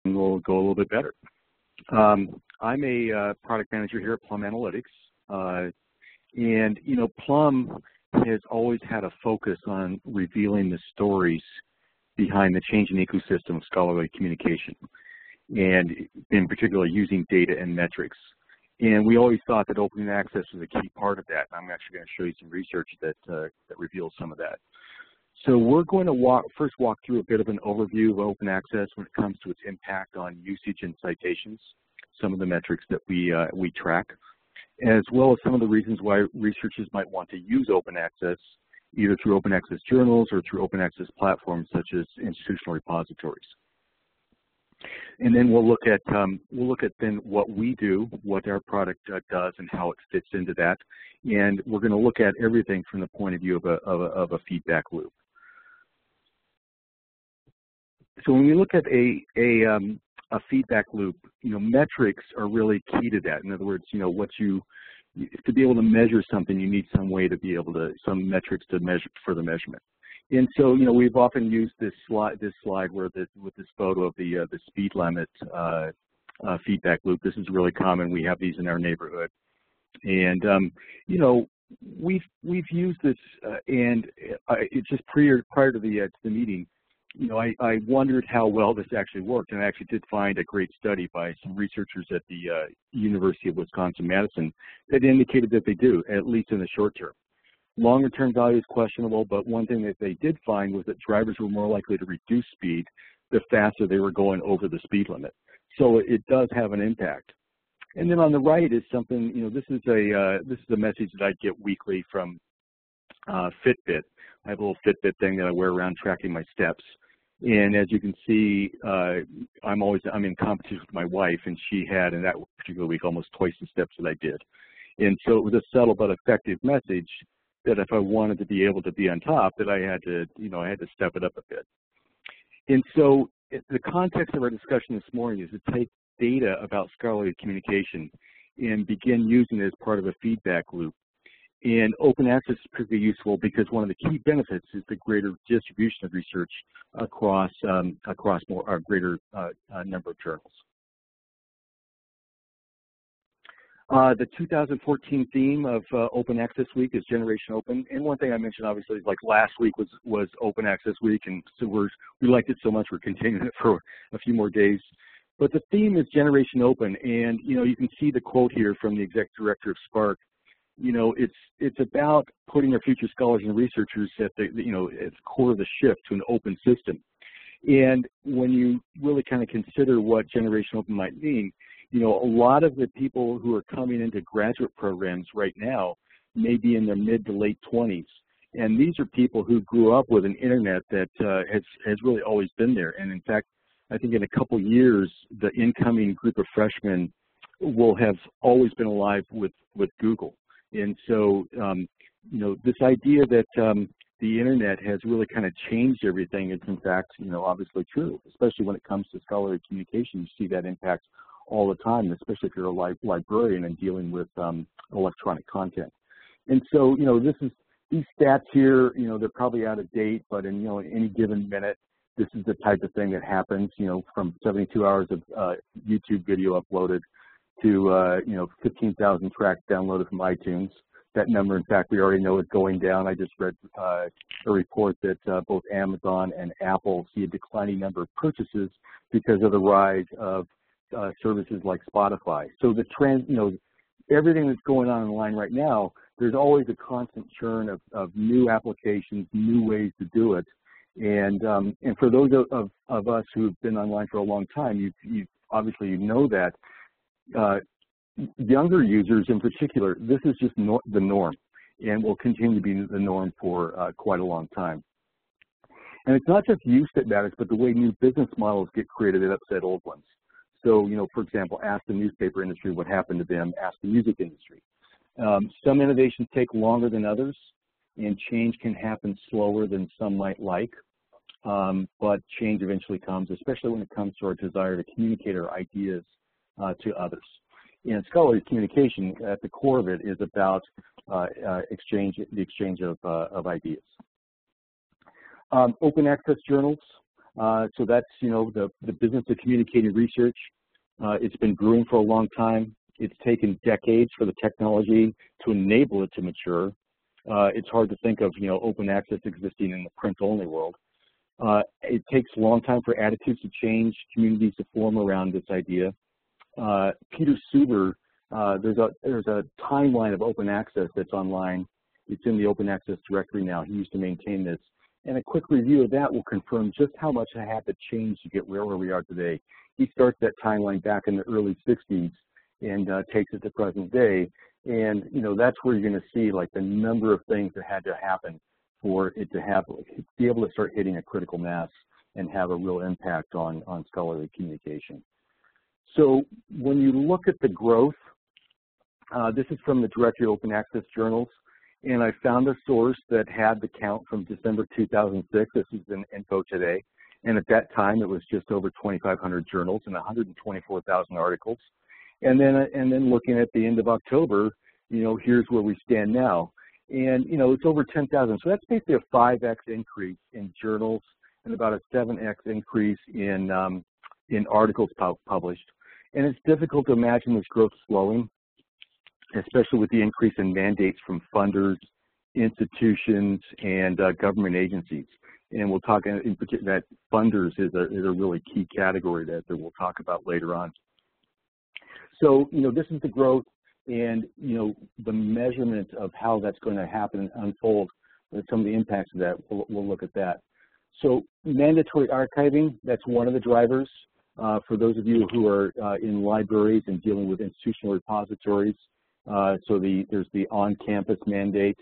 will go a little bit better. I'm a product manager here at Plum Analytics, and you know, Plum has always had a focus on revealing the stories behind the changing ecosystem of scholarly communication, and in particular using data and metrics. And we always thought that open access was a key part of that. I'm actually going to show you some research that reveals some of that. So we're going to first walk through a bit of an overview of open access when it comes to its impact on usage and citations, some of the metrics that we track, as well as some of the reasons why researchers might want to use open access, either through open access journals or through open access platforms such as institutional repositories. And then we'll look at then what we do, what our product does, and how it fits into that. And we're going to look at everything from the point of view of a feedback loop. So when we look at a feedback loop, you know, metrics are really key to that. In other words, you know, to be able to measure something, you need some way to be able to, some metrics to measure for the measurement. And so, you know, we've often used this slide where with this photo of the speed limit feedback loop. This is really common. We have these in our neighborhood, and you know, we've used this, and it's just prior to the meeting. You know, I wondered how well this actually worked, and I actually did find a great study by some researchers at the University of Wisconsin-Madison that indicated that they do, at least in the short term. Longer-term value is questionable, but one thing that they did find was that drivers were more likely to reduce speed the faster they were going over the speed limit. So it does have an impact. And then on the right is something, you know, this is a message that I get weekly from Fitbit. I have a little Fitbit thing that I wear around tracking my steps. And as you can see, I'm in competition with my wife, and she had in that particular week almost twice the steps that I did. And so it was a subtle but effective message that if I wanted to be able to be on top, that I had to, you know, I had to step it up a bit. And so the context of our discussion this morning is to take data about scholarly communication and begin using it as part of a feedback loop. And open access is particularly useful because one of the key benefits is the greater distribution of research across a greater number of journals. The 2014 theme of Open Access Week is Generation Open, and one thing I mentioned obviously is like last week was Open Access Week, and so we liked it so much we're continuing it for a few more days. But the theme is Generation Open, and you know, you can see the quote here from the executive director of SPARC. You know, it's about putting our future scholars and researchers at the, you know, at the core of the shift to an open system. And when you really kind of consider what Generation Open might mean, you know, a lot of the people who are coming into graduate programs right now may be in their mid to late 20s. And these are people who grew up with an internet that has really always been there. And in fact, I think in a couple years, the incoming group of freshmen will have always been alive with Google. And so, you know, this idea that the internet has really kind of changed everything is in fact, you know, obviously true, especially when it comes to scholarly communication. You see that impact all the time, especially if you're a librarian and dealing with electronic content. And so, you know, these stats here, you know, they're probably out of date, but in, you know, any given minute, this is the type of thing that happens, you know, from 72 hours of YouTube video uploaded to, you know, 15,000 tracks downloaded from iTunes. That number, in fact, we already know is going down. I just read a report that both Amazon and Apple see a declining number of purchases because of the rise of services like Spotify. So the trend, you know, everything that's going on online right now, there's always a constant churn of new applications, new ways to do it. And for those of us who've been online for a long time, you obviously you know that. Younger users in particular, this is just the norm and will continue to be the norm for quite a long time. And it's not just use that matters, but the way new business models get created that upset old ones. So, you know, for example, ask the newspaper industry what happened to them, ask the music industry. Some innovations take longer than others, and change can happen slower than some might like, but change eventually comes, especially when it comes to our desire to communicate our ideas to others. And scholarly communication, at the core of it, is about the exchange of ideas. Open access journals. So that's, the business of communicating research. It's been brewing for a long time. It's taken decades for the technology to enable it to mature. It's hard to think of, open access existing in the print-only world. It takes a long time for attitudes to change, communities to form around this idea. Peter Suber, there's a timeline of open access that's online. It's in the open access directory now. He used to maintain this. And a quick review of that will confirm just how much it had to change to get where we are today. He starts that timeline back in the early 60s and takes it to present day. And, that's where you're going to see like the number of things that had to happen for it to be able to start hitting a critical mass and have a real impact on scholarly communication. So when you look at the growth, this is from the Directory of Open Access Journals, and I found a source that had the count from December 2006. This is in Info Today, and at that time it was just over 2,500 journals and 124,000 articles. And then looking at the end of October, here's where we stand now. And, it's over 10,000. So that's basically a 5x increase in journals and about a 7x increase in articles published. And it's difficult to imagine this growth slowing, especially with the increase in mandates from funders, institutions, and government agencies. And we'll talk in particular that funders is a really key category that we'll talk about later on. So, this is the growth and, the measurement of how that's going to happen and unfold, and some of the impacts of that, we'll look at that. So mandatory archiving, that's one of the drivers. For those of you who are in libraries and dealing with institutional repositories, there's the on-campus mandate.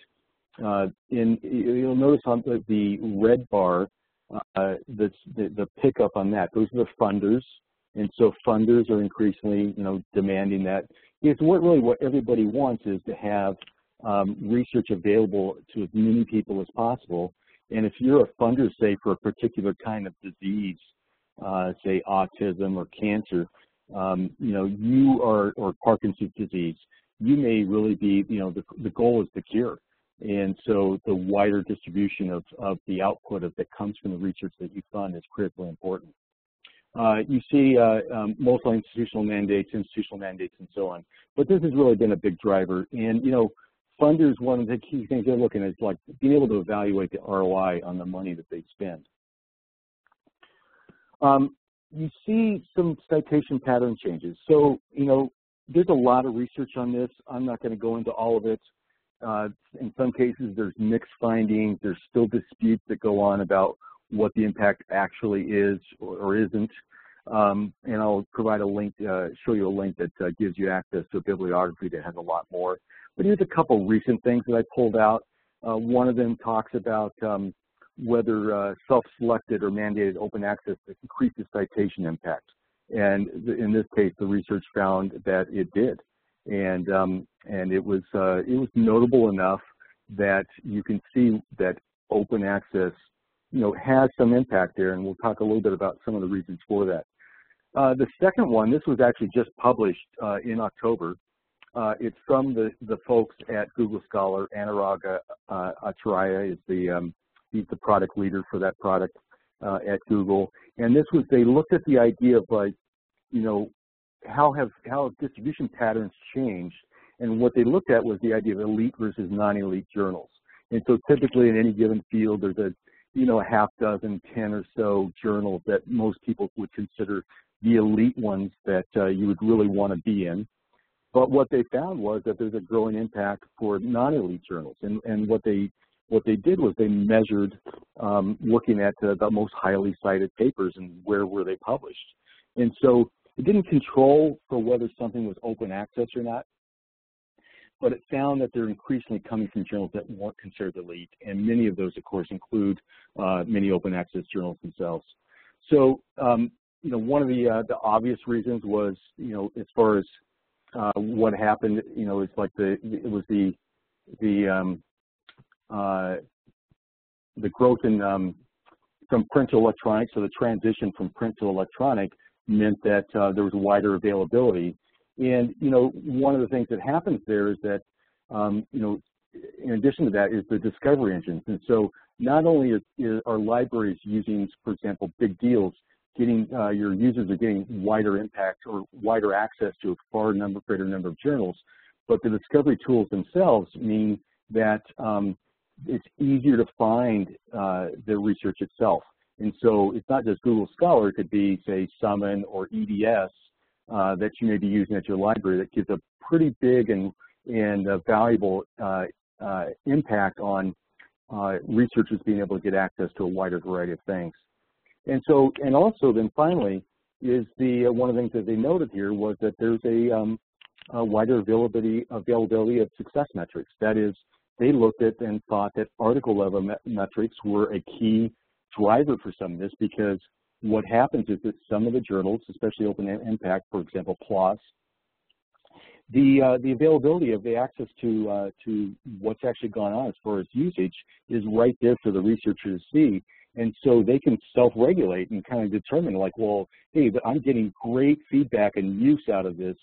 You'll notice on the red bar, the pickup on that, those are the funders. And so funders are increasingly, demanding that. Because what everybody wants is to have research available to as many people as possible. And if you're a funder, say, for a particular kind of disease, say autism or cancer, or Parkinson's disease, you may really be, the goal is the cure. And so the wider distribution of the output that comes from the research that you fund is critically important. You see mostly institutional mandates, and so on. But this has really been a big driver. And, funders, one of the key things they're looking at is like being able to evaluate the ROI on the money that they spend. You see some citation pattern changes. So, there's a lot of research on this. I'm not going to go into all of it. In some cases, there's mixed findings. There's still disputes that go on about what the impact actually is or isn't. And I'll provide a link, show you a link that gives you access to a bibliography that has a lot more. But here's a couple recent things that I pulled out. One of them talks about whether self-selected or mandated open access increases citation impact. And in this case, the research found that it did. And it was notable enough that you can see that open access, has some impact there, and we'll talk a little bit about some of the reasons for that. The second one, this was actually just published in October. It's from the folks at Google Scholar. Anurag Acharya is he's the product leader for that product at Google. And they looked at the idea of like, how have distribution patterns changed, and what they looked at was the idea of elite versus non-elite journals. And so typically in any given field, there's a half dozen, 10 or so journals that most people would consider the elite ones that you would really want to be in. But what they found was that there's a growing impact for non-elite journals. And what they did was they measured looking at the most highly cited papers and where were they published. And so it didn't control for whether something was open access or not, but it found that they're increasingly coming from journals that weren't considered elite, and many of those, of course, include many open access journals themselves. So, one of the obvious reasons was, as far as what happened, it's like it was the growth in from print to electronic. So the transition from print to electronic meant that there was wider availability. And, one of the things that happens there is that, in addition to that is the discovery engines. And so not only are libraries using, for example, big deals, getting your users are getting wider impact or wider access to a greater number of journals, but the discovery tools themselves mean that it's easier to find the research itself. And so it's not just Google Scholar, it could be, say, Summon or EDS that you may be using at your library that gives a pretty big and valuable impact on researchers being able to get access to a wider variety of things. And so, and also then finally, is one of the things that they noted here was that there's a wider availability of success metrics. That is, they looked at and thought that article level metrics were a key driver for some of this, because what happens is that some of the journals, especially Open Impact, for example, PLOS, the availability of the access to what's actually gone on as far as usage is right there for the researcher to see. And so they can self-regulate and kind of determine, like, well, hey, I'm getting great feedback and use out of this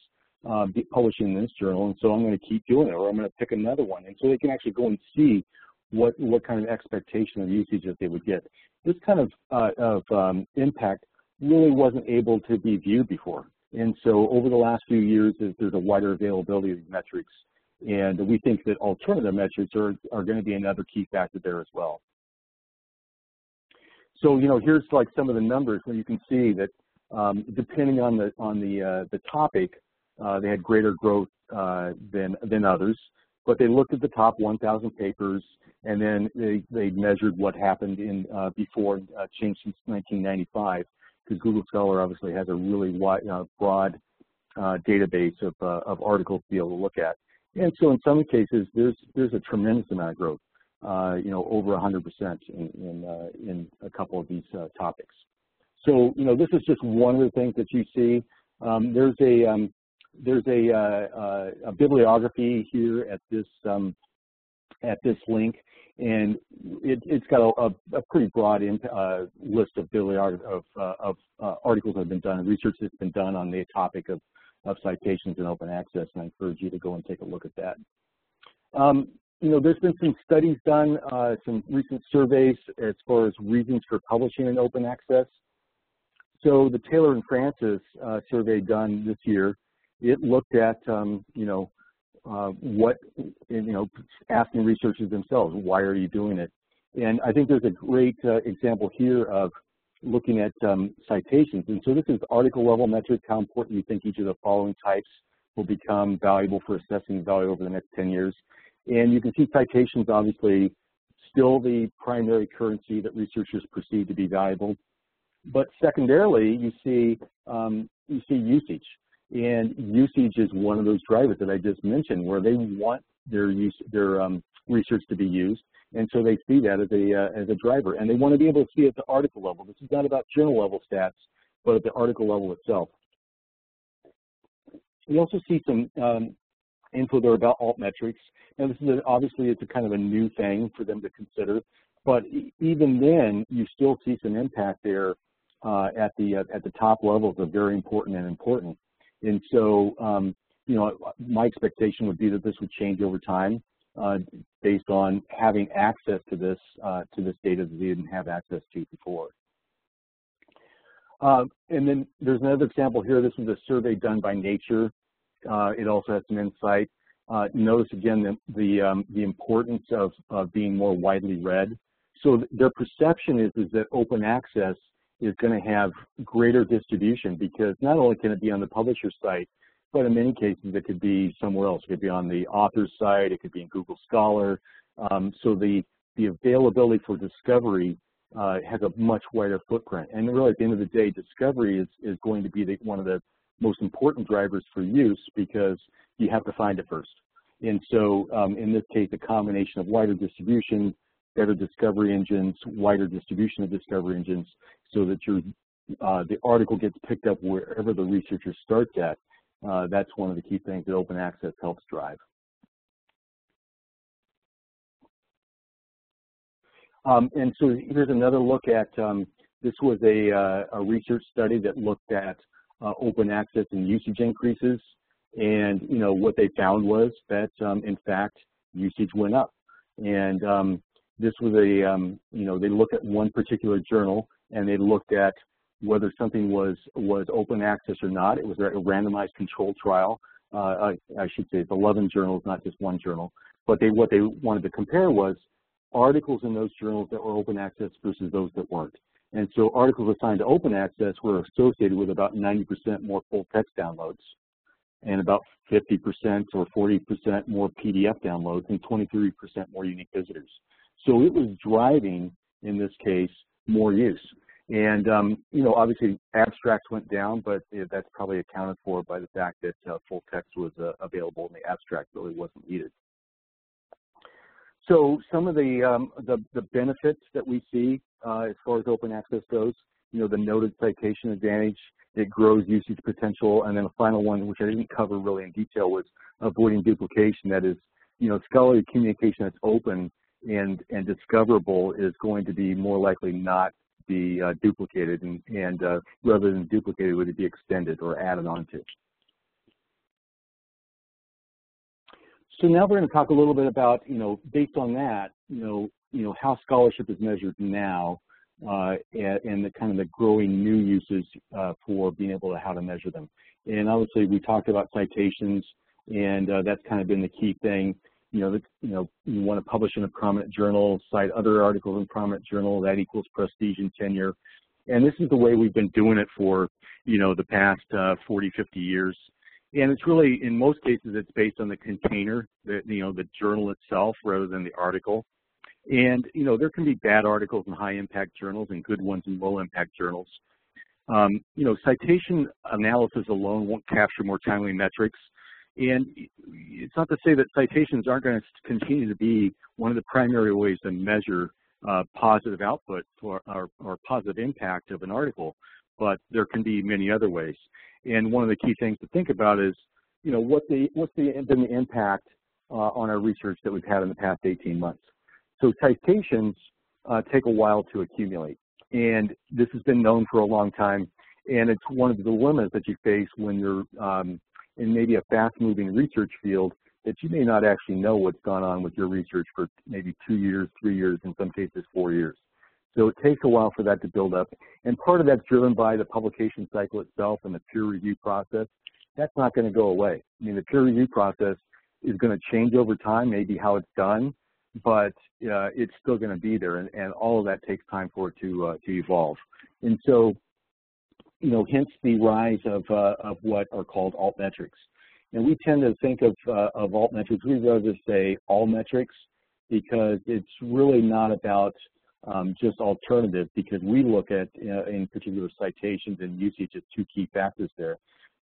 publishing in this journal, and so I'm going to keep doing it, or I'm going to pick another one. And so they can actually go and see what kind of expectation of usage that they would get. This kind of impact really wasn't able to be viewed before. And so over the last few years, there's a wider availability of metrics. And we think that alternative metrics are going to be another key factor there as well. So, you know, here's like some of the numbers where you can see that depending on the topic, they had greater growth than others. But they looked at the top 1,000 papers, and then they measured what happened in before change since 1995, because Google Scholar obviously has a really wide, broad database of articles to be able to look at. And so in some cases, there's a tremendous amount of growth, you know, over 100% in a couple of these topics. So, you know, this is just one of the things that you see. There's a bibliography here at this link, and it's got a pretty broad list of articles that have been done and research that's been done on the topic of citations and open access, and I encourage you to go and take a look at that. You know, there's been some studies done, some recent surveys as far as reasons for publishing in open access. So the Taylor and Francis survey done this year, it looked at, you know, asking researchers themselves, why are you doing it? And I think there's a great example here of looking at citations. And so this is article level metrics, how important you think each of the following types will become valuable for assessing value over the next 10 years. And you can see citations, obviously, still the primary currency that researchers perceive to be valuable. But secondarily, you see usage. And usage is one of those drivers that I just mentioned, where they want their research to be used, and so they see that as a driver, and they want to be able to see it at the article level. This is not about journal level stats, but at the article level itself. We also see some info there about altmetrics. Now, this is obviously it's a kind of a new thing for them to consider, but even then, you still see some impact there at the top levels are very important and important. And so, you know, my expectation would be that this would change over time based on having access to this data that they didn't have access to before. And then there's another example here. This was a survey done by Nature. It also has some insight. Notice again the importance of being more widely read. So their perception is that open access is going to have greater distribution, because not only can it be on the publisher site, but in many cases it could be somewhere else. It could be on the author's site, it could be in Google Scholar. So the availability for discovery has a much wider footprint. And really at the end of the day, discovery is going to be one of the most important drivers for use, because you have to find it first. And so in this case, a combination of wider distribution, better discovery engines, wider distribution of discovery engines, so that the article gets picked up wherever the researcher starts at. That's one of the key things that open access helps drive. And so here's another look at, this was a research study that looked at open access and usage increases. And, you know, what they found was that, in fact, usage went up. And this was a, they looked at one particular journal, and they looked at whether something was open access or not. It was a randomized controlled trial. I should say it's 11 journals, not just one journal. But what they wanted to compare was articles in those journals that were open access versus those that weren't. And so articles assigned to open access were associated with about 90% more full text downloads, and about 50% or 40% more PDF downloads, and 23% more unique visitors. So it was driving, in this case, more use. And, obviously abstracts went down, but that's probably accounted for by the fact that full text was available and the abstract really wasn't needed. So some of the benefits that we see as far as open access goes, the noted citation advantage, it grows usage potential, and then the final one, which I didn't cover really in detail, was avoiding duplication. That is, scholarly communication that's open and discoverable is going to be more likely not be duplicated, and rather than duplicated, would it be extended or added on to. So now we're going to talk a little bit about, based on that, how scholarship is measured now, and the kind of the growing new uses for being able to how to measure them. And obviously, we talked about citations, and that's kind of been the key thing. You want to publish in a prominent journal, cite other articles in prominent journal, that equals prestige and tenure. And this is the way we've been doing it for, the past 40, 50 years. And it's really, in most cases, it's based on the container, the journal itself, rather than the article. And, there can be bad articles in high-impact journals and good ones in low-impact journals. Citation analysis alone won't capture more timely metrics. And it's not to say that citations aren't going to continue to be one of the primary ways to measure positive output or positive impact of an article, but there can be many other ways. And one of the key things to think about is, what's been the impact on our research that we've had in the past 18 months. So citations take a while to accumulate, and this has been known for a long time, and it's one of the dilemmas that you face when you're in maybe a fast-moving research field, that you may not actually know what's gone on with your research for maybe 2 years, 3 years, in some cases 4 years. So it takes a while for that to build up, and part of that's driven by the publication cycle itself and the peer review process. That's not going to go away. I mean, the peer review process is going to change over time, maybe how it's done, but it's still going to be there, and all of that takes time for it to evolve. And so, hence the rise of what are called altmetrics. And we tend to think of altmetrics, we'd rather say all metrics, because it's really not about just alternatives, because we look at, in particular, citations and usage as two key factors there.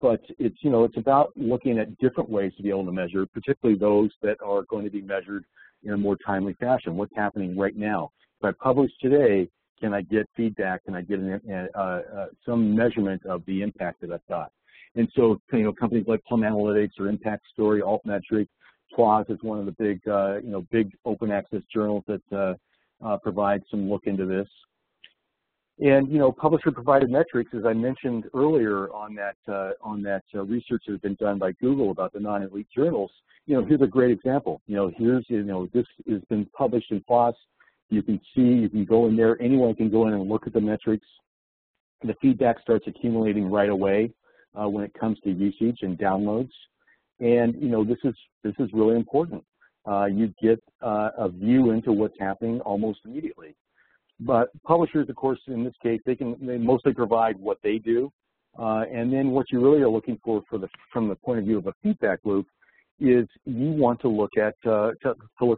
But it's, it's about looking at different ways to be able to measure, particularly those that are going to be measured in a more timely fashion. What's happening right now? If I publish today, can I get feedback? Can I get some measurement of the impact that I've got? And so, companies like Plum Analytics or Impact Story, Altmetrics, PLOS is one of the big, big open access journals that provide some look into this. And publisher-provided metrics, as I mentioned earlier on that research that has been done by Google about the non-elite journals. Here's a great example. Here's this has been published in PLOS. You can see, you can go in there. Anyone can go in and look at the metrics. The feedback starts accumulating right away when it comes to usage and downloads. And this is really important. You get a view into what's happening almost immediately. But publishers, of course, in this case, they mostly provide what they do, and then what you really are looking for from the point of view of a feedback loop is you want to look at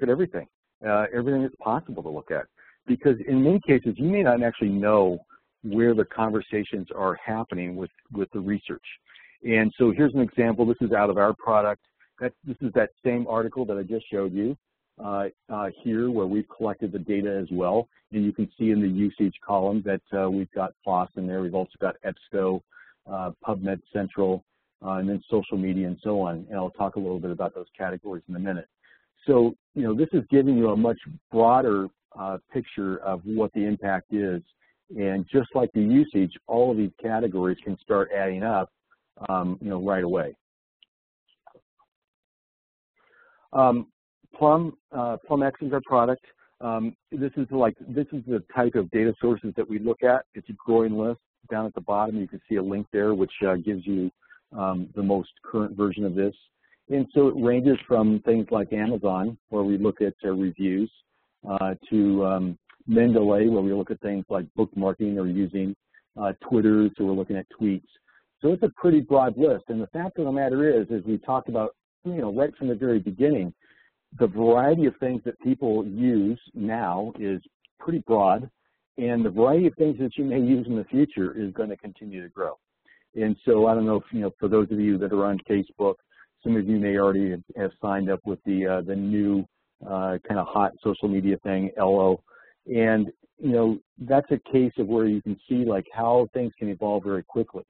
everything, everything that's possible to look at, because in many cases you may not actually know where the conversations are happening with the research. And so here's an example. This is out of our product. This is that same article that I just showed you. Here, where we've collected the data as well, and you can see in the usage column that we've got PLOS in there. We've also got EBSCO, PubMed Central, and then social media and so on. And I'll talk a little bit about those categories in a minute. So, this is giving you a much broader picture of what the impact is. And just like the usage, all of these categories can start adding up, right away. PlumX is our product. This is the type of data sources that we look at. It's a growing list. Down at the bottom, you can see a link there, which gives you the most current version of this. And so it ranges from things like Amazon, where we look at reviews, to Mendeley, where we look at things like bookmarking or using Twitter, so we're looking at tweets. So it's a pretty broad list. And the fact of the matter is, as we talked about, right from the very beginning, the variety of things that people use now is pretty broad, and the variety of things that you may use in the future is going to continue to grow. And so I don't know if, for those of you that are on Facebook, some of you may already have signed up with the new kind of hot social media thing, LO. And, that's a case of where you can see like how things can evolve very quickly.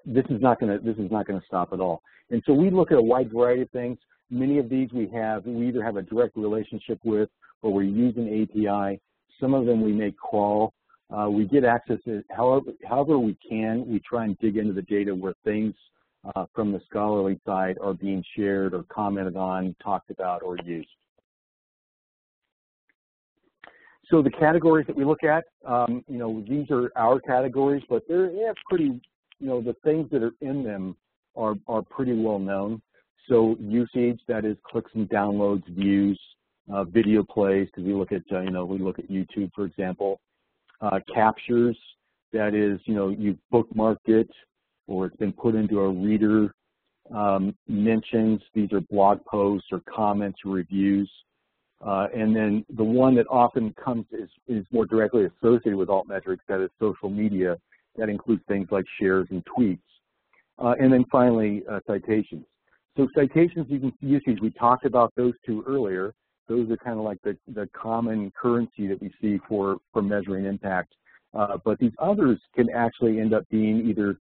This is not going to stop at all. And so we look at a wide variety of things. Many of these we either have a direct relationship with, or we use an API. Some of them we may crawl. We get access to however we can. We try and dig into the data where things from the scholarly side are being shared or commented on, talked about, or used. So the categories that we look at, these are our categories, but they're pretty, the things that are in them are pretty well known. So usage, that is clicks and downloads, views, video plays, because we look at YouTube, for example. Captures, that is, you've bookmarked it or it's been put into a reader. Mentions, these are blog posts or comments or reviews. And then the one that often is more directly associated with Altmetrics, that is social media. That includes things like shares and tweets. And then finally, citations. So citations, usage, we talked about those two earlier. Those are kind of like the common currency that we see for measuring impact. But these others can actually end up being either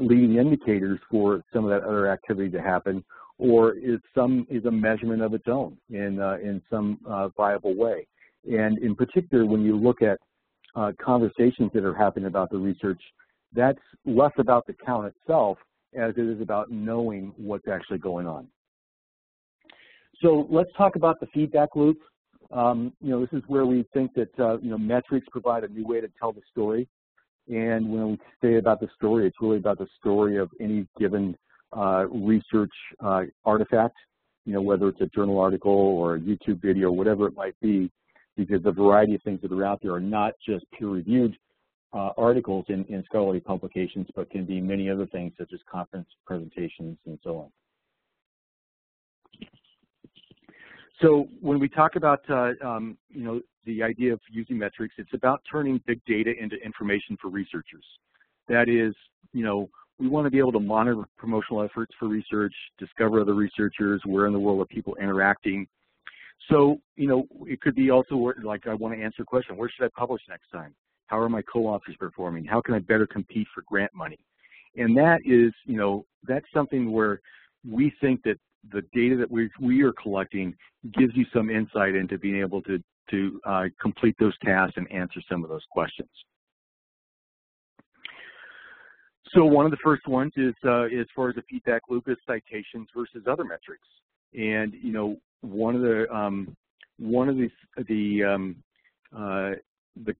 leading indicators for some of that other activity to happen, or is a measurement of its own in some viable way. And in particular, when you look at conversations that are happening about the research, that's less about the count itself as it is about knowing what's actually going on. So let's talk about the feedback loop. This is where we think that metrics provide a new way to tell the story. And when we say about the story, it's really about the story of any given research artifact, whether it's a journal article or a YouTube video, whatever it might be, because the variety of things that are out there are not just peer-reviewed articles in scholarly publications, but can be many other things such as conference presentations and so on. So when we talk about the idea of using metrics, it's about turning big data into information for researchers. That is, we want to be able to monitor promotional efforts for research, discover other researchers, where in the world are people interacting. So, it could be also like I want to answer a question, where should I publish next time? How are my co-authors performing? How can I better compete for grant money? And that is, that's something where we think that the data that we are collecting gives you some insight into being able to complete those tasks and answer some of those questions. So one of the first ones is as far as the feedback loop is citations versus other metrics. And one of the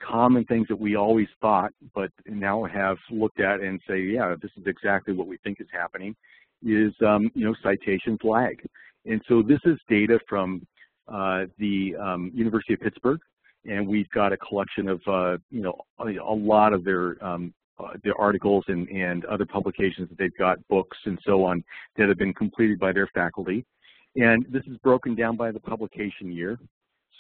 common things that we always thought, but now have looked at and say, yeah, this is exactly what we think is happening, is citations lag. And so this is data from the University of Pittsburgh, and we've got a collection of a lot of their articles and other publications that they've got, books and so on, that have been completed by their faculty. And this is broken down by the publication year.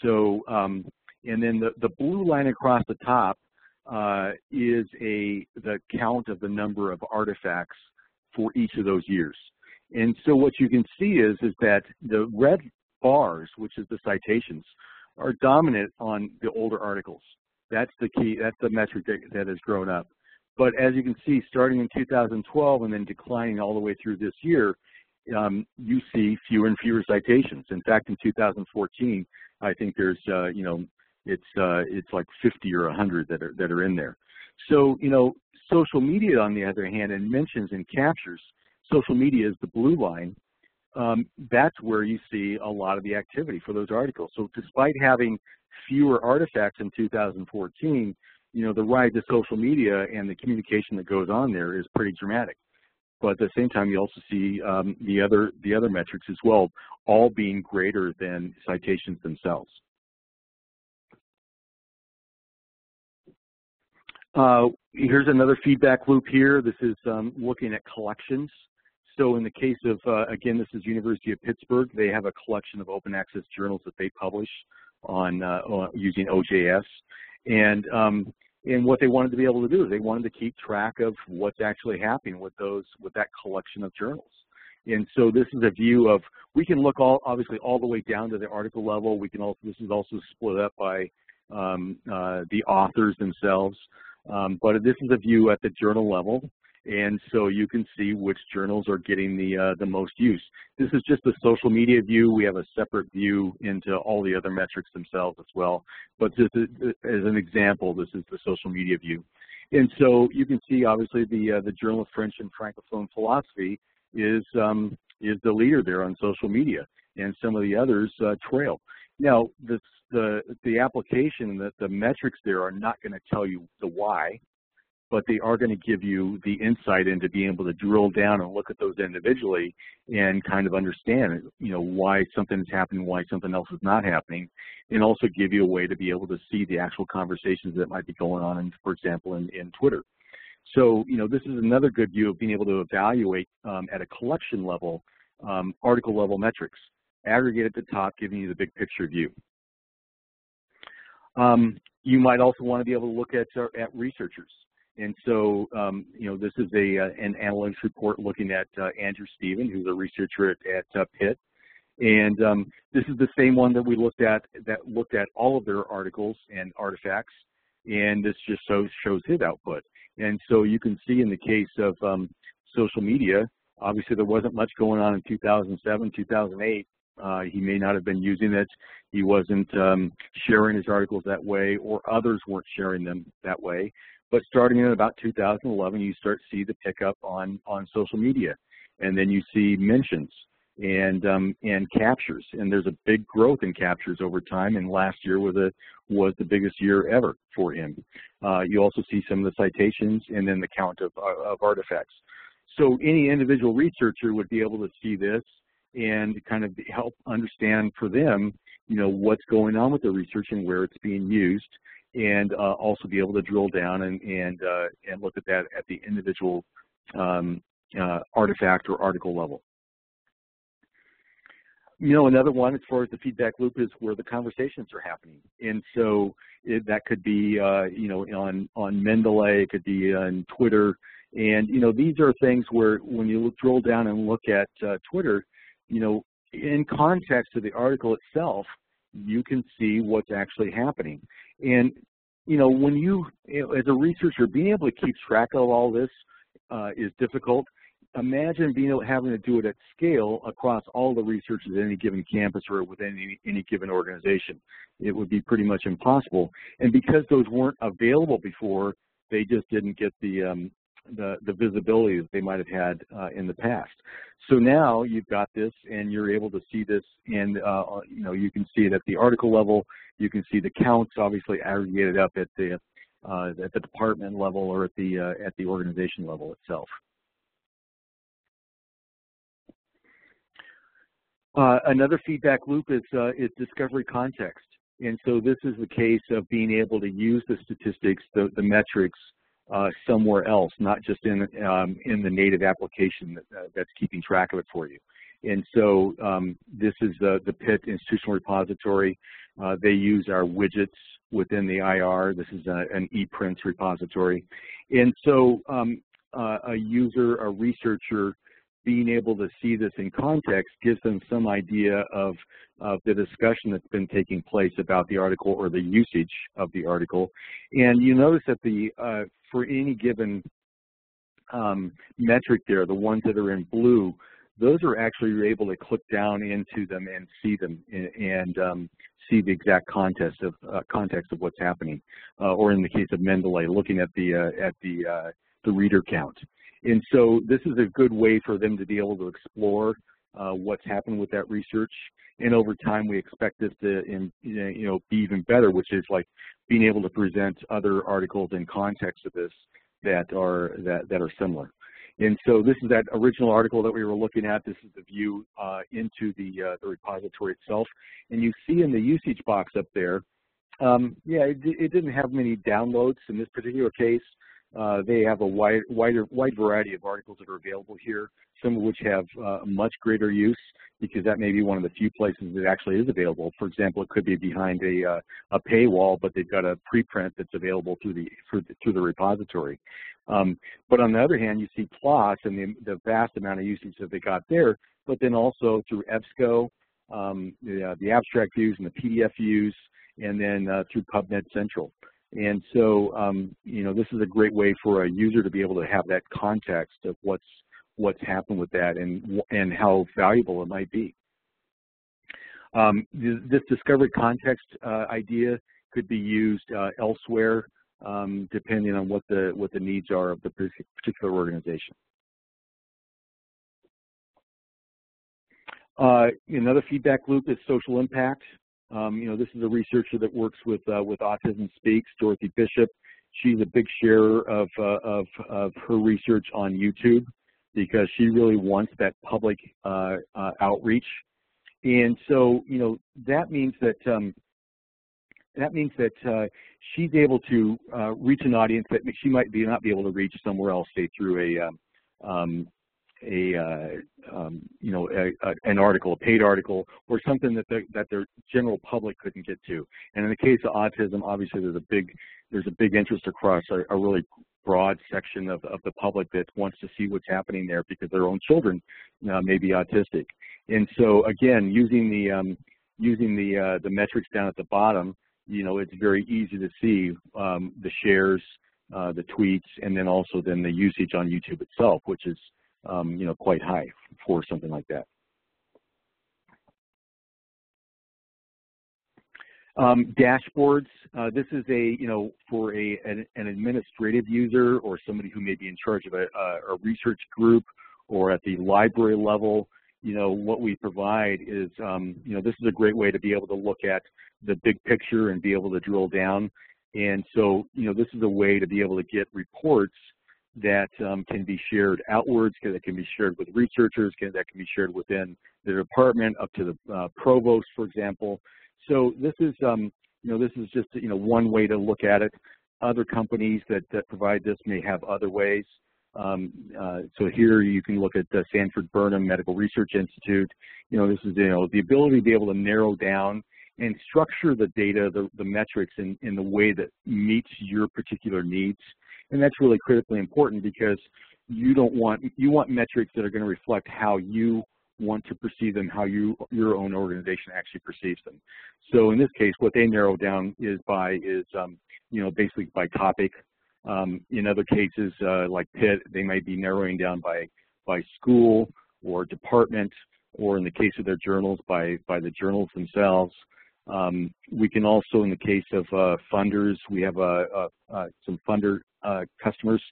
So, and then the blue line across the top is the count of the number of artifacts for each of those years. And so what you can see is that the red bars, which is the citations, are dominant on the older articles. That's the key, that's the metric that has grown up. But as you can see, starting in 2012 and then declining all the way through this year, you see fewer and fewer citations. In fact, in 2014, I think there's, it's like 50 or 100 that are in there. So, social media, on the other hand, and mentions and captures, social media is the blue line, that's where you see a lot of the activity for those articles. So despite having fewer artifacts in 2014, the rise of social media and the communication that goes on there is pretty dramatic. But at the same time, you also see the other metrics as well, all being greater than citations themselves. Here's another feedback loop here. This is looking at collections. So in the case of, again, this is University of Pittsburgh. They have a collection of open access journals that they publish on using OJS. And what they wanted to be able to do is they wanted to keep track of what's actually happening with that collection of journals. And so this is a view of, we can look obviously all the way down to the article level. We can also, this is also split up by the authors themselves. But this is a view at the journal level. And so you can see which journals are getting the most use. This is just the social media view. We have a separate view into all the other metrics themselves as well. But just as an example, this is the social media view. And so you can see obviously the Journal of French and Francophone Philosophy is the leader there on social media, and some of the others trail. Now the application, the metrics there are not going to tell you the why, but they are going to give you the insight into being able to drill down and look at those individually and kind of understand, why something is happening, why something else is not happening, and also give you a way to be able to see the actual conversations that might be going on, for example, in Twitter. So, this is another good view of being able to evaluate at a collection level, article level metrics, aggregate at the top, giving you the big picture view. You might also want to be able to look at researchers. And so, this is an analytics report looking at Andrew Stephen, who's a researcher at Pitt. And this is the same one that we looked at, that looked at all of their articles and artifacts. And this just shows his output. And so you can see in the case of social media, obviously there wasn't much going on in 2007, 2008. He may not have been using it. He wasn't sharing his articles that way, or others weren't sharing them that way. But starting in about 2011, you start to see the pickup on social media, and then you see mentions and captures, and there's a big growth in captures over time. And last year was the biggest year ever for him. You also see some of the citations, and then the count of artifacts. So any individual researcher would be able to see this and kind of help understand for them, what's going on with the research and where it's being used, and also be able to drill down and look at that at the individual artifact or article level. Another one as far as the feedback loop is where the conversations are happening. And so that could be, on Mendeley, it could be on Twitter. And, these are things where when you drill down and look at Twitter, in context of the article itself, you can see what's actually happening. And, when you, as a researcher, being able to keep track of all this is difficult. Imagine having to do it at scale across all the researchers at any given campus or within any given organization. It would be pretty much impossible. And because those weren't available before, they just didn't get the visibility that they might have had in the past. So now you've got this, and you're able to see this, and you can see it at the article level. You can see the counts, obviously aggregated up at the department level or at the organization level itself. Another feedback loop is discovery context, and so this is the case of being able to use the statistics, the metrics, somewhere else, not just in the native application that's keeping track of it for you. And so this is the Pitt Institutional Repository. They use our widgets within the IR. This is an ePrints repository. And so a user, a researcher, being able to see this in context gives them some idea of the discussion that's been taking place about the article or the usage of the article. And you notice that for any given metric there, the ones that are in blue, those are actually, you're able to click down into them and see them and see the exact context of what's happening. Or in the case of Mendeley, looking at the reader count. And so this is a good way for them to be able to explore what's happened with that research. And over time, we expect this to be even better, which is like being able to present other articles in context of this that are similar. And so this is that original article that we were looking at. This is the view into the repository itself. And you see in the usage box up there, it didn't have many downloads in this particular case. They have a wide variety of articles that are available here, some of which have much greater use because that may be one of the few places that actually is available. For example, it could be behind a paywall, but they've got a preprint that's available through the repository. But on the other hand, you see PLOS and the vast amount of usage that they got there, but then also through EBSCO, the abstract views and the PDF views, and then through PubMed Central. And so, this is a great way for a user to be able to have that context of what's happened with that and how valuable it might be. This discovery context idea could be used elsewhere, depending on what the needs are of the particular organization. Another feedback loop is social impact. This is a researcher that works with Autism Speaks, Dorothy Bishop. She's a big sharer of her research on YouTube because she really wants that public outreach. And so, that means that she's able to reach an audience that she might not be able to reach somewhere else, say through an article, a paid article, or something that the general public couldn't get to. And in the case of autism, obviously there's a big interest across a really broad section of the public that wants to see what's happening there because their own children may be autistic. And so again, using the metrics down at the bottom, it's very easy to see the shares, the tweets, and then also the usage on YouTube itself, which is quite high for something like that. Dashboards. This is for an administrative user or somebody who may be in charge of a research group or at the library level. What we provide is, this is a great way to be able to look at the big picture and be able to drill down. And so, this is a way to be able to get reports that can be shared outwards, that can be shared with researchers, that can be shared within the department up to the provost, for example. So this is, just one way to look at it. Other companies that provide this may have other ways. So here you can look at the Sanford Burnham Medical Research Institute. This is the ability to be able to narrow down and structure the data, the metrics in the way that meets your particular needs. And that's really critically important because you want metrics that are going to reflect how you want to perceive them, how your own organization actually perceives them. So in this case, what they narrow down is basically by topic. In other cases, like Pitt, they might be narrowing down by school or department, or in the case of their journals, by the journals themselves. We can also, in the case of funders, we have some funder customers,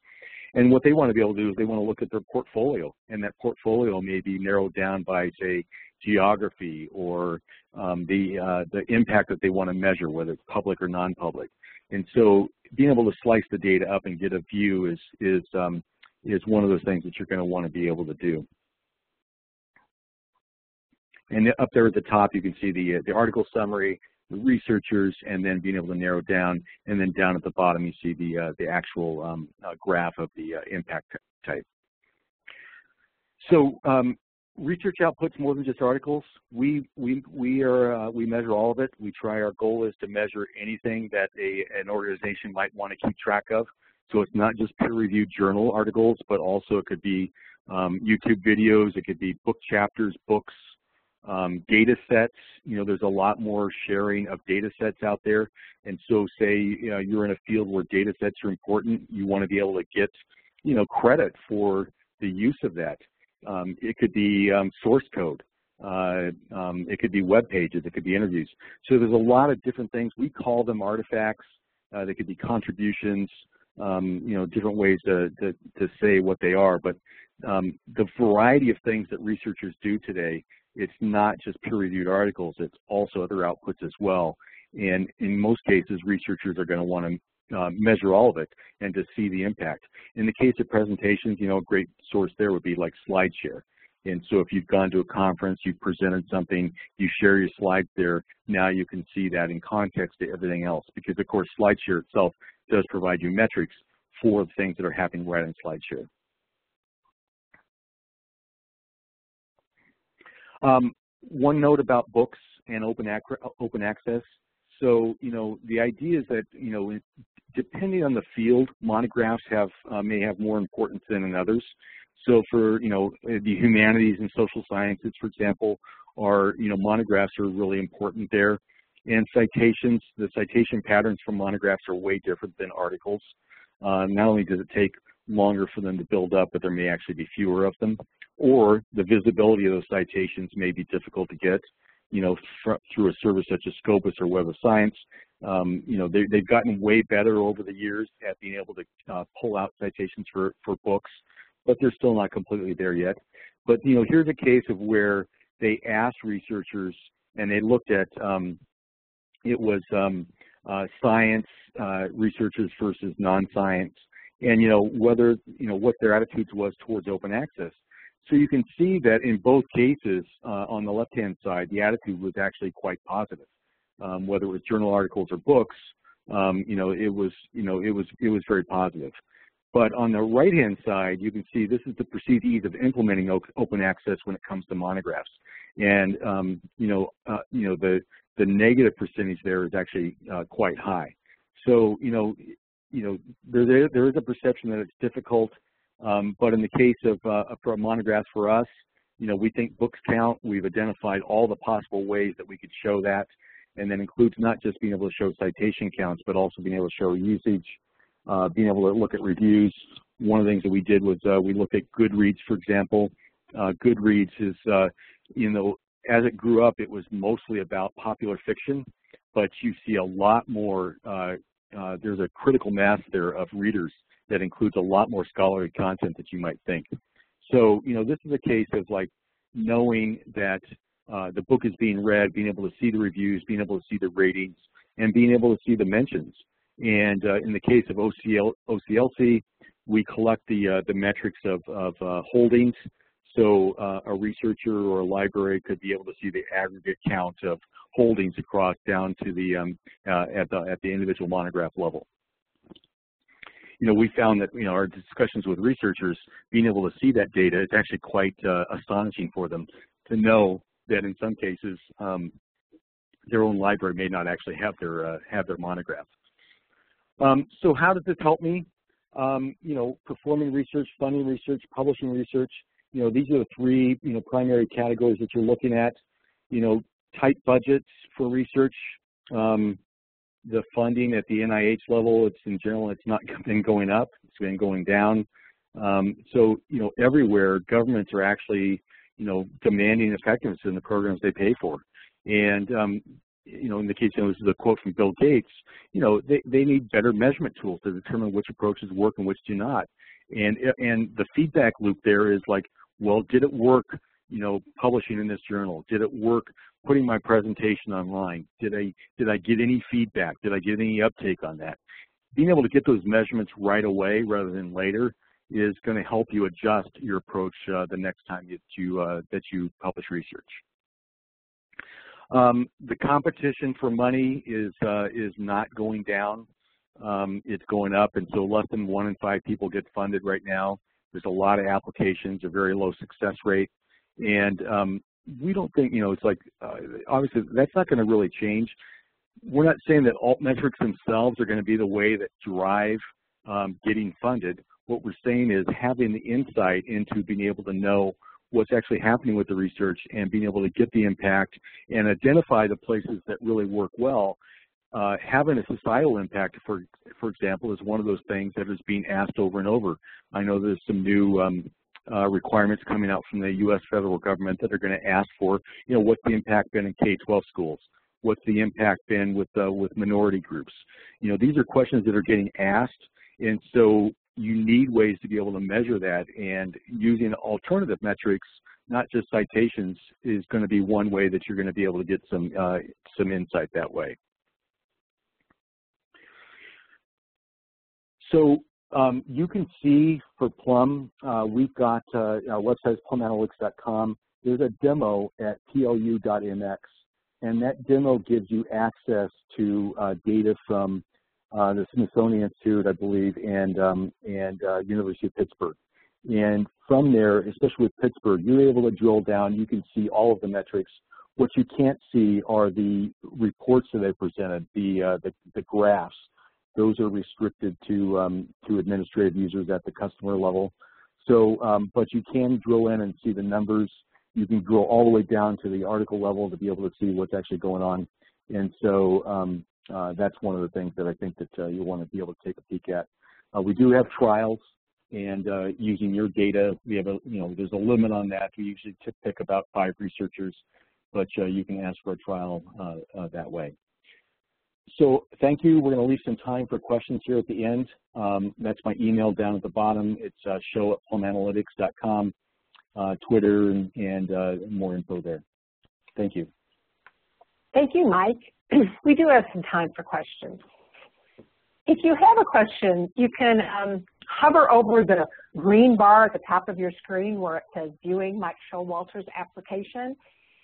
and what they want to be able to do is they want to look at their portfolio, and that portfolio may be narrowed down by, say, geography or the impact that they want to measure, whether it's public or non-public. And so being able to slice the data up and get a view is one of those things that you're going to want to be able to do. And up there at the top, you can see the article summary, the researchers, and then being able to narrow down. And then down at the bottom, you see the actual graph of the impact type. So research outputs more than just articles. We measure all of it. We try. Our goal is to measure anything that an organization might want to keep track of. So it's not just peer-reviewed journal articles, but also it could be YouTube videos. It could be book chapters, books. Data sets, there's a lot more sharing of data sets out there. And so say, you're in a field where data sets are important, you want to be able to get, credit for the use of that. It could be source code. It could be web pages. It could be interviews. So there's a lot of different things. We call them artifacts. They could be contributions. different ways to say what they are. But the variety of things that researchers do today, it's not just peer-reviewed articles, it's also other outputs as well. And in most cases, researchers are going to want to measure all of it and to see the impact. In the case of presentations, a great source there would be like SlideShare. And so if you've gone to a conference, you've presented something, you share your slides there, now you can see that in context to everything else. Because of course, SlideShare itself does provide you metrics for the things that are happening right in SlideShare. One note about books and open access. So, the idea is that, depending on the field, monographs may have more importance than in others. So for, the humanities and social sciences, for example, monographs are really important there. And citations, the citation patterns for monographs are way different than articles. Not only does it take longer for them to build up, but there may actually be fewer of them. Or the visibility of those citations may be difficult to get, through a service such as Scopus or Web of Science. They've gotten way better over the years at being able to pull out citations for books, but they're still not completely there yet. But, here's a case of where they asked researchers and they looked at, it was science researchers versus non-science, and, whether, what their attitudes was towards open access. So you can see that in both cases, on the left-hand side, the attitude was actually quite positive. Whether it was journal articles or books, it was very positive. But on the right-hand side, you can see this is the perceived ease of implementing open access when it comes to monographs, and the negative percentage there is actually quite high. So there is a perception that it's difficult. But in the case of for monographs for us, we think books count. We've identified all the possible ways that we could show that, and that includes not just being able to show citation counts, but also being able to show usage, being able to look at reviews. One of the things that we did was we looked at Goodreads, for example. Goodreads is, as it grew up, it was mostly about popular fiction, but you see a lot more, there's a critical mass there of readers that includes a lot more scholarly content that you might think. So, this is a case of like knowing that the book is being read, being able to see the reviews, being able to see the ratings, and being able to see the mentions. And in the case of OCLC, we collect the metrics of holdings. So a researcher or a library could be able to see the aggregate count of holdings across down to the at the individual monograph level. We found that, our discussions with researchers, being able to see that data, it's actually quite astonishing for them to know that in some cases their own library may not actually have their monograph. So how does this help me? Performing research, funding research, publishing research. These are the three primary categories that you're looking at. Tight budgets for research. The funding at the NIH level, in general, it's not been going up, it's been going down. So, everywhere, governments are actually, demanding effectiveness in the programs they pay for. And, in the case, this is a quote from Bill Gates, they need better measurement tools to determine which approaches work and which do not. And the feedback loop there is like, well, did it work, publishing in this journal? Did it work putting my presentation online? Did I get any feedback? Did I get any uptake on that? Being able to get those measurements right away rather than later is going to help you adjust your approach the next time that you publish research. The competition for money is not going down. It's going up, and so less than 1 in 5 people get funded right now. There's a lot of applications, a very low success rate, and we don't think, it's like, obviously that's not going to really change. We're not saying that altmetrics themselves are going to be the way that drive getting funded. What we're saying is having the insight into being able to know what's actually happening with the research and being able to get the impact and identify the places that really work well. Having a societal impact, for example, is one of those things that is being asked over and over. I know there's some new requirements coming out from the U.S. federal government that are going to ask for, what's the impact been in K-12 schools? What's the impact been with minority groups? These are questions that are getting asked, And so you need ways to be able to measure that, and using alternative metrics, not just citations, is going to be one way that you're going to be able to get some insight that way. So you can see for Plum, we've got our website is plumanalytics.com. There's a demo at plu.mx, and that demo gives you access to data from the Smithsonian Institute, I believe, and University of Pittsburgh. And from there, especially with Pittsburgh, you're able to drill down. You can see all of the metrics. What you can't see are the reports that they presented, the graphs. Those are restricted to administrative users at the customer level. So, but you can drill in and see the numbers. You can drill all the way down to the article level to be able to see what's actually going on. And so that's one of the things that I think that you want to be able to take a peek at. We do have trials, and using your data, we have there's a limit on that. We usually pick about 5 researchers, but you can ask for a trial that way. So thank you. We're going to leave some time for questions here at the end. That's my email down at the bottom. It's show@plumanalytics.com, Twitter, and more info there. Thank you. Thank you, Mike. We do have some time for questions. If you have a question, you can hover over the green bar at the top of your screen where it says Viewing Mike Showalter's application,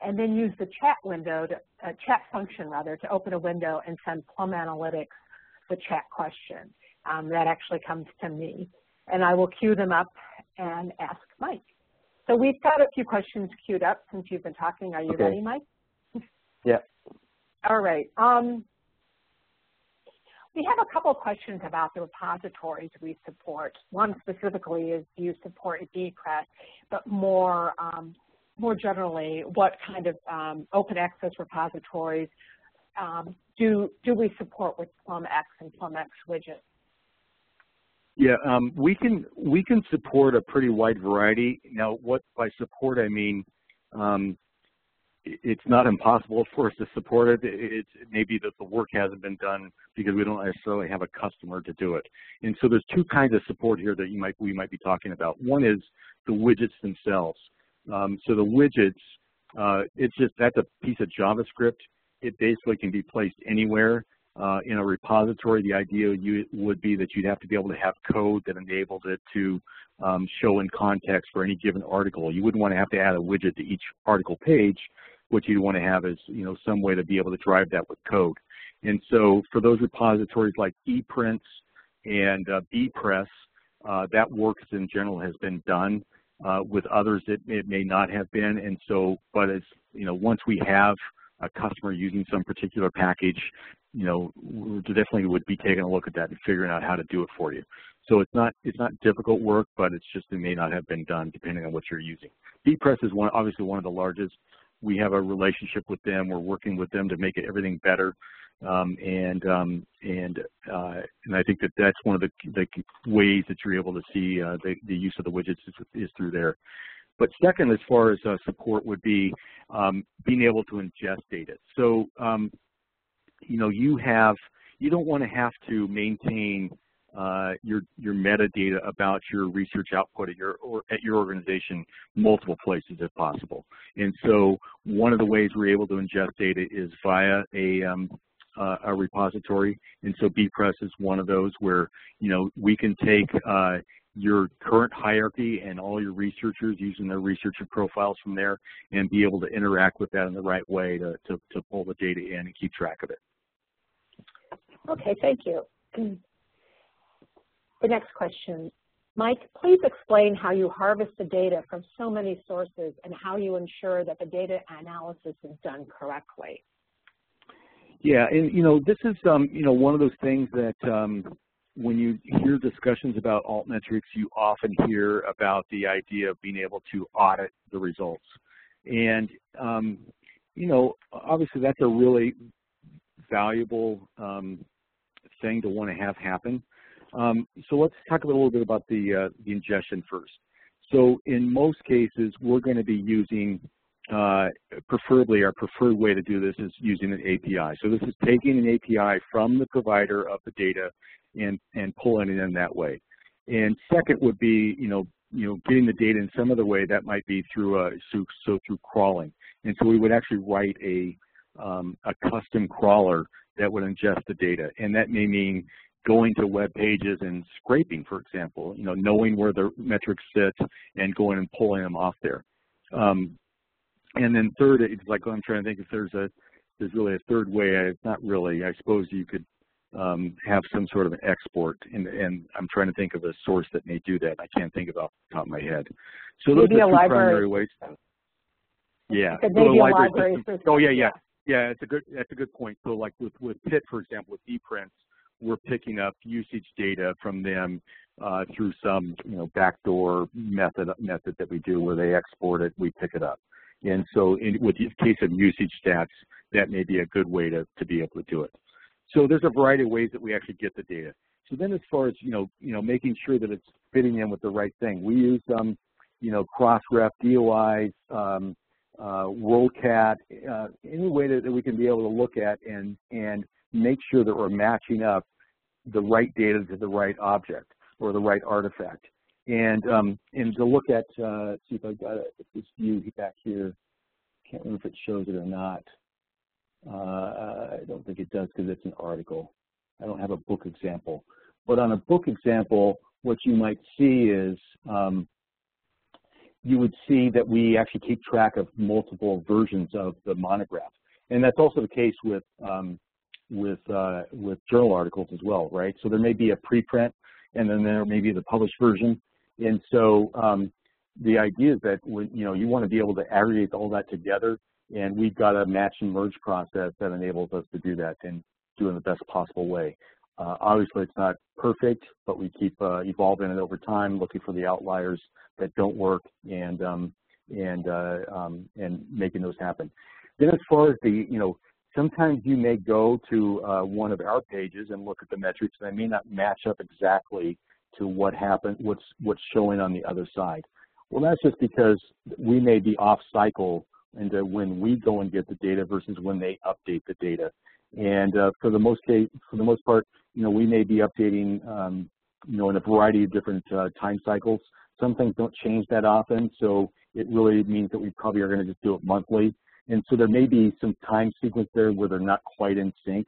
and then use the chat window, chat function rather, to open a window and send Plum Analytics the chat question. That actually comes to me, and I will queue them up and ask Mike. So we've got a few questions queued up since you've been talking. Are you ready, Mike? Yeah. All right. We have a couple of questions about the repositories we support. One specifically is, do you support bpress, but more generally, what kind of open access repositories do we support with PlumX and PlumX widgets? Yeah, we can support a pretty wide variety. Now, what by support I mean, it's not impossible for us to support it. It's maybe that the work hasn't been done because we don't necessarily have a customer to do it. And so there's 2 kinds of support here that we might be talking about. One is the widgets themselves. So the widgets, that's a piece of JavaScript. It basically can be placed anywhere in a repository. The idea would be that you'd have to be able to have code that enables it to show in context for any given article. You wouldn't want to have to add a widget to each article page. What you want to have is some way to be able to drive that with code. And so for those repositories like ePrints and bpress, that works in general has been done. With others, it may not have been. And so, but it's once we have a customer using some particular package, we definitely would be taking a look at that and figuring out how to do it for you. So it's not difficult work, but it's just it may not have been done depending on what you're using. bpress is obviously one of the largest. We have a relationship with them. We're working with them to make everything better, and I think that that's one of the ways that you're able to see the use of the widgets is through there. But second, as far as support would be being able to ingest data. So you don't want to have to maintain your metadata about your research output at your organization multiple places if possible. And so one of the ways we're able to ingest data is via a repository. And so bpress is one of those where we can take your current hierarchy and all your researchers using their researcher profiles from there and be able to interact with that in the right way to pull the data in and keep track of it. Okay, thank you. The next question, Mike, please explain how you harvest the data from so many sources and how you ensure that the data analysis is done correctly. Yeah, and this is one of those things that when you hear discussions about altmetrics, you often hear about the idea of being able to audit the results. And obviously that's a really valuable thing to want to have happen. So let's talk a little bit about the ingestion first. So in most cases, we're going to be using preferably our preferred way to do this is using an API. So this is taking an API from the provider of the data and pulling it in that way. And second would be, getting the data in some other way. That might be through through crawling. And so we would actually write a custom crawler that would ingest the data, and that may mean going to web pages and scraping, for example, knowing where the metrics sit and going and pulling them off there. And then third, it's like I'm trying to think if there's really a third way. Not really. I suppose you could have some sort of an export, and I'm trying to think of a source that may do that. I can't think of it off the top of my head. So those are two primary ways. Yeah. Maybe a library system. Oh yeah. That's a good point. So like with PIT, for example, with ePrints, we're picking up usage data from them through some backdoor method that we do where they export it, we pick it up. And so with the case of usage stats, that may be a good way to be able to do it. So there's a variety of ways that we actually get the data. So then as far as, making sure that it's fitting in with the right thing, we use, Crossref, DOAJ, WorldCat, any way that we can be able to look at and make sure that we're matching up the right data to the right object or the right artifact. And to look at, see if I've got this view back here. Can't remember if it shows it or not. I don't think it does because it's an article. I don't have a book example. But on a book example, what you might see is you would see that we actually keep track of multiple versions of the monograph. And that's also the case with journal articles as well, right? So there may be a preprint, and then there may be the published version. And so the idea is that you want to be able to aggregate all that together, and we've got a match and merge process that enables us to do that and do it in the best possible way. Obviously, it's not perfect, but we keep evolving it over time, looking for the outliers that don't work and making those happen. Then, as far as sometimes you may go to one of our pages and look at the metrics, and they may not match up exactly to what happened, what's showing on the other side. Well, that's just because we may be off cycle into when we go and get the data versus when they update the data. And for the most part, we may be updating, in a variety of different time cycles. Some things don't change that often, so it really means that we probably are going to just do it monthly. And so there may be some time sequence there where they're not quite in sync,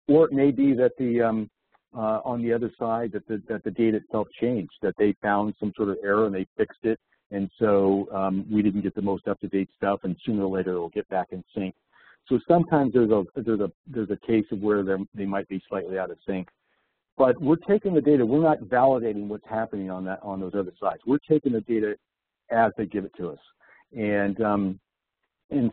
or it may be that the on the other side that the data itself changed, that they found some sort of error and they fixed it, and so we didn't get the most up-to-date stuff, and sooner or later it'll get back in sync. So sometimes there's a case of where they might be slightly out of sync, but we're taking the data. We're not validating what's happening on those other sides. We're taking the data as they give it to us, and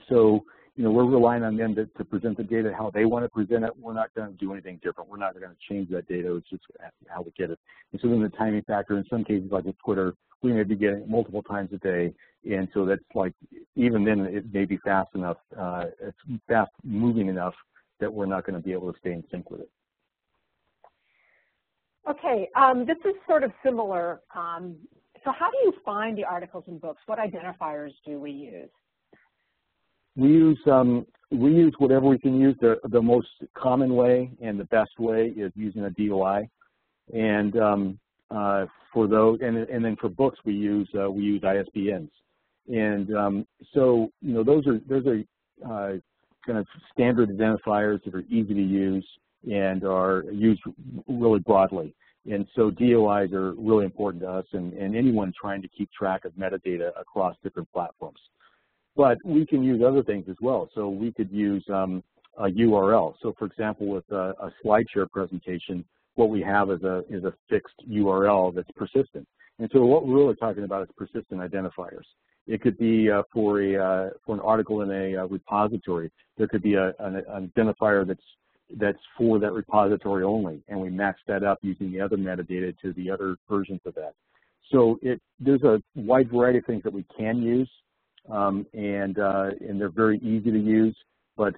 so we're relying on them to present the data how they want to present it. We're not going to do anything different. We're not going to change that data. It's just how we get it. And so then the timing factor, in some cases like with Twitter, we may be getting it multiple times a day, and so that's like, even then it may be fast enough, it's fast moving enough that we're not going to be able to stay in sync with it. Okay, this is sort of similar. So how do you find the articles and books? What identifiers do we use? We use whatever we can use. The most common way and the best way is using a DOI, and for those, and then for books we use ISBNs, and so those are kind of standard identifiers that are easy to use and are used really broadly. And so DOIs are really important to us and anyone trying to keep track of metadata across different platforms. But we can use other things as well. So we could use a URL. So for example, with a SlideShare presentation, what we have is a fixed URL that's persistent. And so what we're really talking about is persistent identifiers. It could be for an article in a repository. There could be an identifier that's for that repository only, and we match that up using the other metadata to the other versions of that. So there's a wide variety of things that we can use. And they're very easy to use, but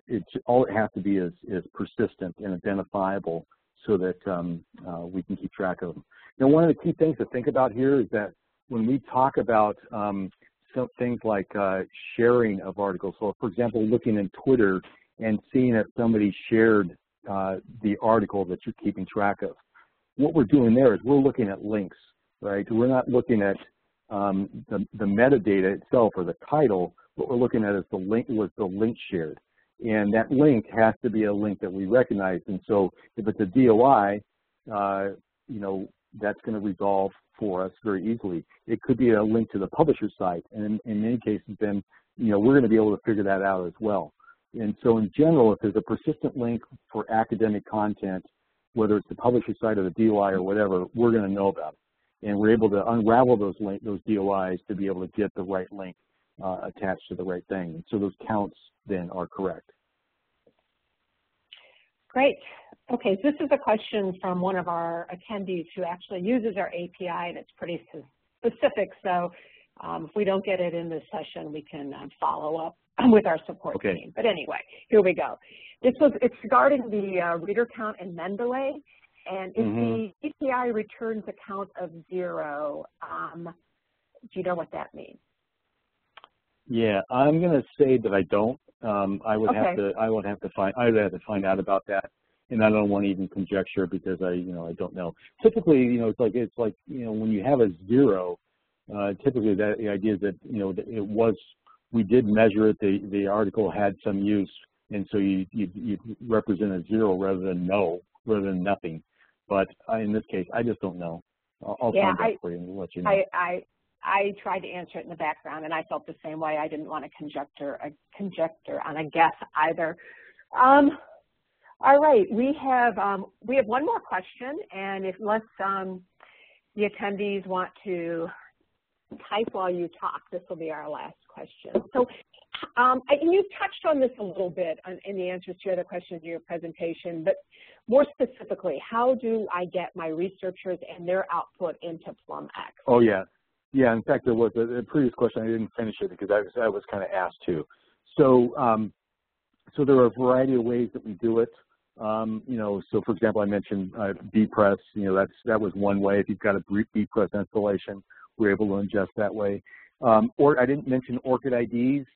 all it has to be is persistent and identifiable so that we can keep track of them. Now, one of the key things to think about here is that when we talk about some things like sharing of articles. So, for example, looking in Twitter and seeing if somebody shared the article that you're keeping track of. What we're doing there is we're looking at links, right? We're not looking at the metadata itself or the title. What we're looking at is the link, was the link shared. And that link has to be a link that we recognize. And so if it's a DOI, you know, that's going to resolve for us very easily. It could be a link to the publisher site. And in many cases, then, you know, we're going to be able to figure that out as well. And so in general, if there's a persistent link for academic content, whether it's the publisher site or the DOI or whatever, we're going to know about it. And we're able to unravel those DOIs to be able to get the right link attached to the right thing. And so those counts then are correct. Great. Okay, so this is a question from one of our attendees who actually uses our API, and it's pretty specific. So if we don't get it in this session, we can follow up with our support team. But anyway, here we go. It's regarding the reader count in Mendeley, and if the API returns a count of 0, do you know what that means? Yeah, I'm going to say that I don't. I would have to find out about that, and I don't want to even conjecture because I don't know. Typically, it's like when you have a 0, typically the idea is that that we did measure it. The article had some use, and so you represent a 0 rather than nothing. But in this case, I just don't know. I'll find out for you and let you know. I tried to answer it in the background, and I felt the same way. I didn't want to conjecture on a guess either. All right, we have one more question, and unless the attendees want to type while you talk, this will be our last question. So, and you touched on this a little bit in the answers to other questions in your presentation, but more specifically, how do I get my researchers and their output into PlumX? Oh yeah. Yeah, in fact, there was a previous question. I didn't finish it because I was kind of asked to. So, so there are a variety of ways that we do it. So for example, I mentioned bpress. That was one way. If you've got a bpress installation, we're able to ingest that way. Or I didn't mention ORCID IDs,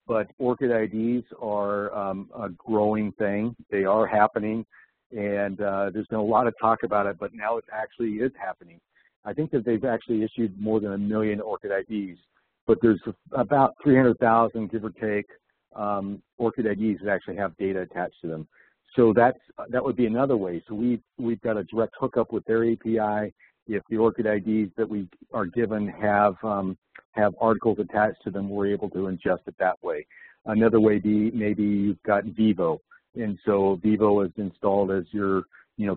but ORCID IDs are a growing thing. They are happening, and there's been a lot of talk about it, but now it actually is happening. I think that they've actually issued more than 1 million ORCID IDs, but there's about 300,000, give or take, ORCID IDs that actually have data attached to them. So that would be another way. So we've got a direct hookup with their API. If the ORCID IDs that we are given have articles attached to them, we're able to ingest it that way. Another way maybe you've got Vivo, and so Vivo is installed as your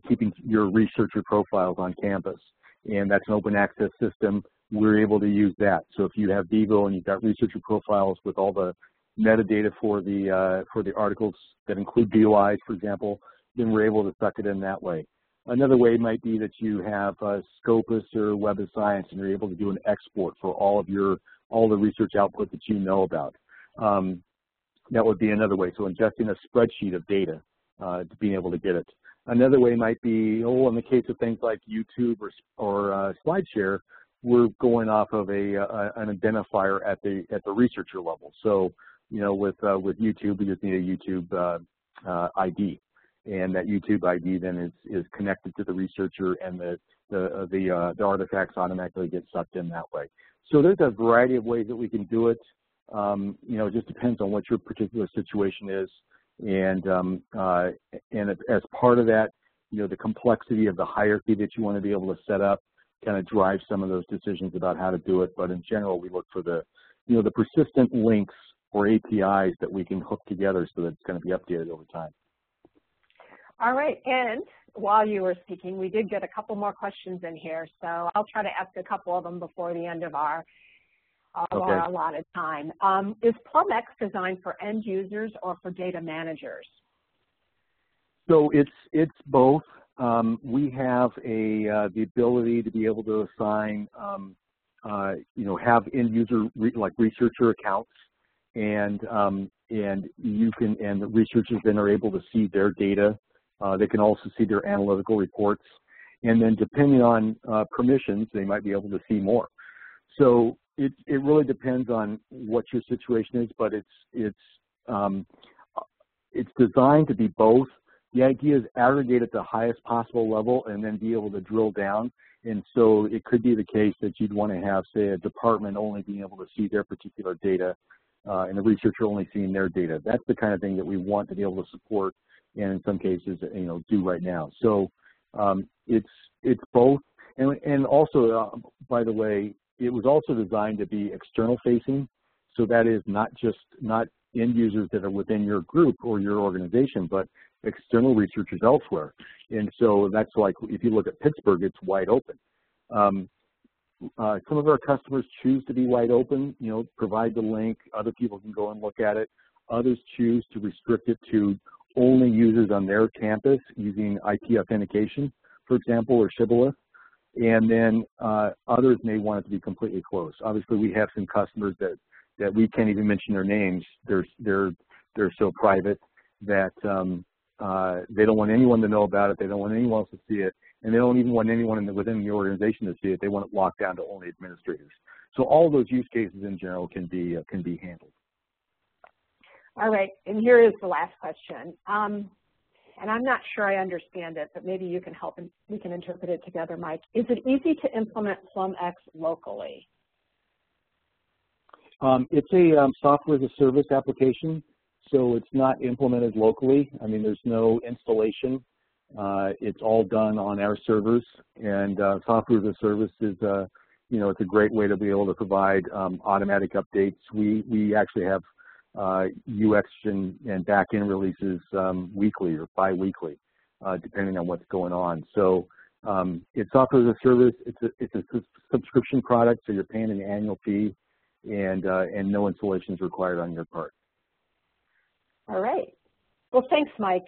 keeping your researcher profiles on campus. And that's an open access system. We're able to use that. So if you have Vivo and you've got researcher profiles with all the metadata for the articles that include DOIs, for example, then we're able to suck it in that way. Another way might be that you have Scopus or Web of Science, and you're able to do an export for all the research output that you know about. That would be another way. So ingesting a spreadsheet of data to being able to get it. Another way might be, in the case of things like YouTube or SlideShare, we're going off of an identifier at the researcher level. So, with YouTube, we just need a YouTube ID, and that YouTube ID then is connected to the researcher, and the artifacts automatically get sucked in that way. So there's a variety of ways that we can do it. It just depends on what your particular situation is. And as part of that, the complexity of the hierarchy that you want to be able to set up kind of drives some of those decisions about how to do it. But in general, we look for the persistent links or APIs that we can hook together so that it's going to be updated over time. All right, and while you were speaking, we did get a couple more questions in here, so I'll try to ask a couple of them before the end of our allotted time. Is PlumX designed for end users or for data managers? So it's both. We have the ability to be able to assign, have end user like researcher accounts, and the researchers then are able to see their data. They can also see their analytical reports, and then depending on permissions, they might be able to see more. So it really depends on what your situation is, but it's designed to be both. The idea is aggregate at the highest possible level and then be able to drill down. And so it could be the case that you'd want to have, say, a department only being able to see their particular data and the researcher only seeing their data. That's the kind of thing that we want to be able to support and in some cases, do right now. So it's both. And also, by the way, it was also designed to be external facing. So that is not end users that are within your group or your organization, but external researchers elsewhere. And so that's like, if you look at Pittsburgh, it's wide open. Some of our customers choose to be wide open, provide the link, other people can go and look at it. Others choose to restrict it to only users on their campus using IP authentication, for example, or shibboleth. And then others may want it to be completely closed. Obviously, we have some customers that we can't even mention their names. They're so private that they don't want anyone to know about it. They don't want anyone else to see it, and they don't even want anyone within the organization to see it. They want it locked down to only administrators. So all of those use cases in general can be handled. All right, and here is the last question. And I'm not sure I understand it, but maybe you can help and we can interpret it together, Mike. Is it easy to implement PlumX locally? It's a software as a service application, so it's not implemented locally. I mean, there's no installation. It's all done on our servers, and software as a service is, it's a great way to be able to provide automatic updates. We actually have UX and back-end releases weekly or bi-weekly, depending on what's going on. So it's software as a service. It's a subscription product, so you're paying an annual fee, and no installation is required on your part. All right. Well, thanks, Mike.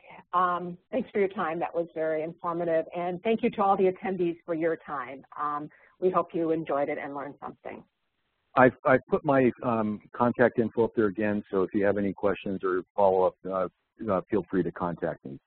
Thanks for your time. That was very informative. And thank you to all the attendees for your time. We hope you enjoyed it and learned something. I've put my contact info up there again, so if you have any questions or follow-up, feel free to contact me.